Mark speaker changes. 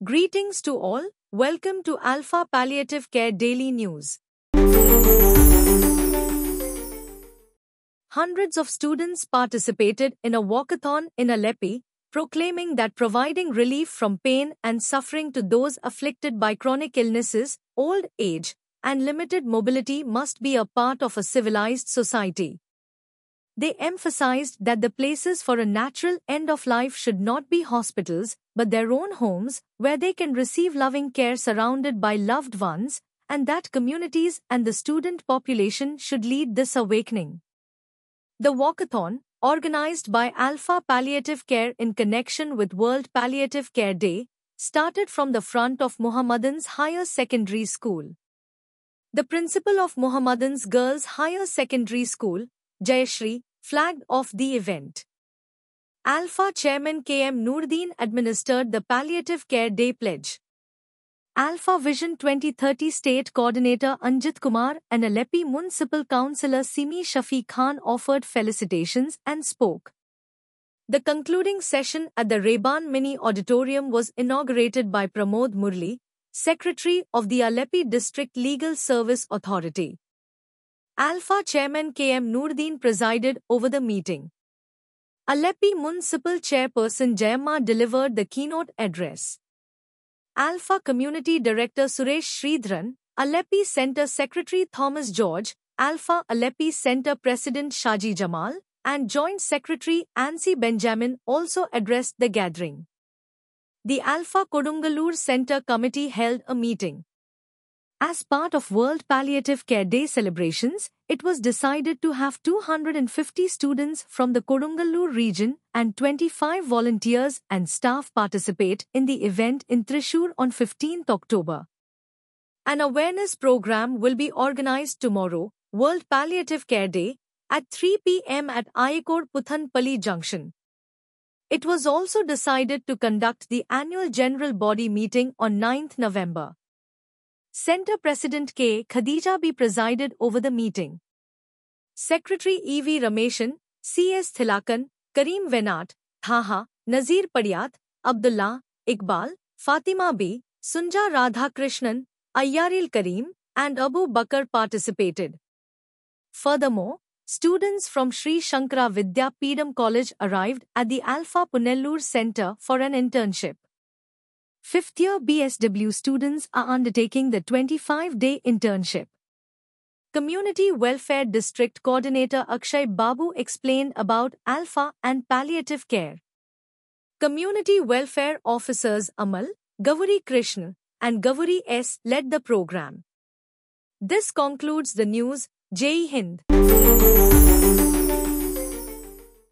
Speaker 1: Greetings to all, welcome to Alpha Palliative Care Daily News. Hundreds of students participated in a walkathon in Aleppo, proclaiming that providing relief from pain and suffering to those afflicted by chronic illnesses, old age, and limited mobility must be a part of a civilized society. They emphasized that the places for a natural end of life should not be hospitals, but their own homes, where they can receive loving care surrounded by loved ones, and that communities and the student population should lead this awakening. The walkathon, organized by Alpha Palliative Care in connection with World Palliative Care Day, started from the front of Mohammedans Higher Secondary School. The principal of Mohammedans Girls Higher Secondary School, Jayashri, flagged off the event. Alpha Chairman K.M. Noordin administered the Palliative Care Day pledge. Alpha Vision 2030 State Coordinator Anjit Kumar and Aleppo Municipal Councillor Simi Shafiq Khan offered felicitations and spoke. The concluding session at the Reban Mini Auditorium was inaugurated by Pramod Murli, Secretary of the Aleppo District Legal Service Authority. Alpha Chairman K.M. Noordin presided over the meeting. Aleppo Municipal Chairperson Jayamma delivered the keynote address. Alpha Community Director Suresh Sridharan, Aleppo Centre Secretary Thomas George, Alpha Aleppo Centre President Shaji Jamal, and Joint Secretary Ansi Benjamin also addressed the gathering. The Alpha Kodungalur Centre Committee held a meeting. As part of World Palliative Care Day celebrations, it was decided to have 250 students from the Kodungalur region and 25 volunteers and staff participate in the event in Thrissur on 15th October. An awareness program will be organized tomorrow, World Palliative Care Day, at 3 p.m. at Ayakode Puthanpalli Junction. It was also decided to conduct the annual General Body meeting on 9th November. Centre President K. Khadija B. presided over the meeting. Secretary E.V. Rameshan, C.S. Thilakan, Kareem Venat, Thaha, Nazir Padiyat, Abdullah, Iqbal, Fatima B., Sunja Radhakrishnan, Ayyaril Kareem, and Abu Bakr participated. Furthermore, students from Sri Shankara Vidya Peedam College arrived at the Alpha Punellur Centre for an internship. Fifth-year BSW students are undertaking the 25-day internship. Community Welfare District Coordinator Akshay Babu explained about Alpha and palliative care. Community Welfare Officers Amal, Gauri Krishna, and Gauri S. led the program. This concludes the news. Jai Hind.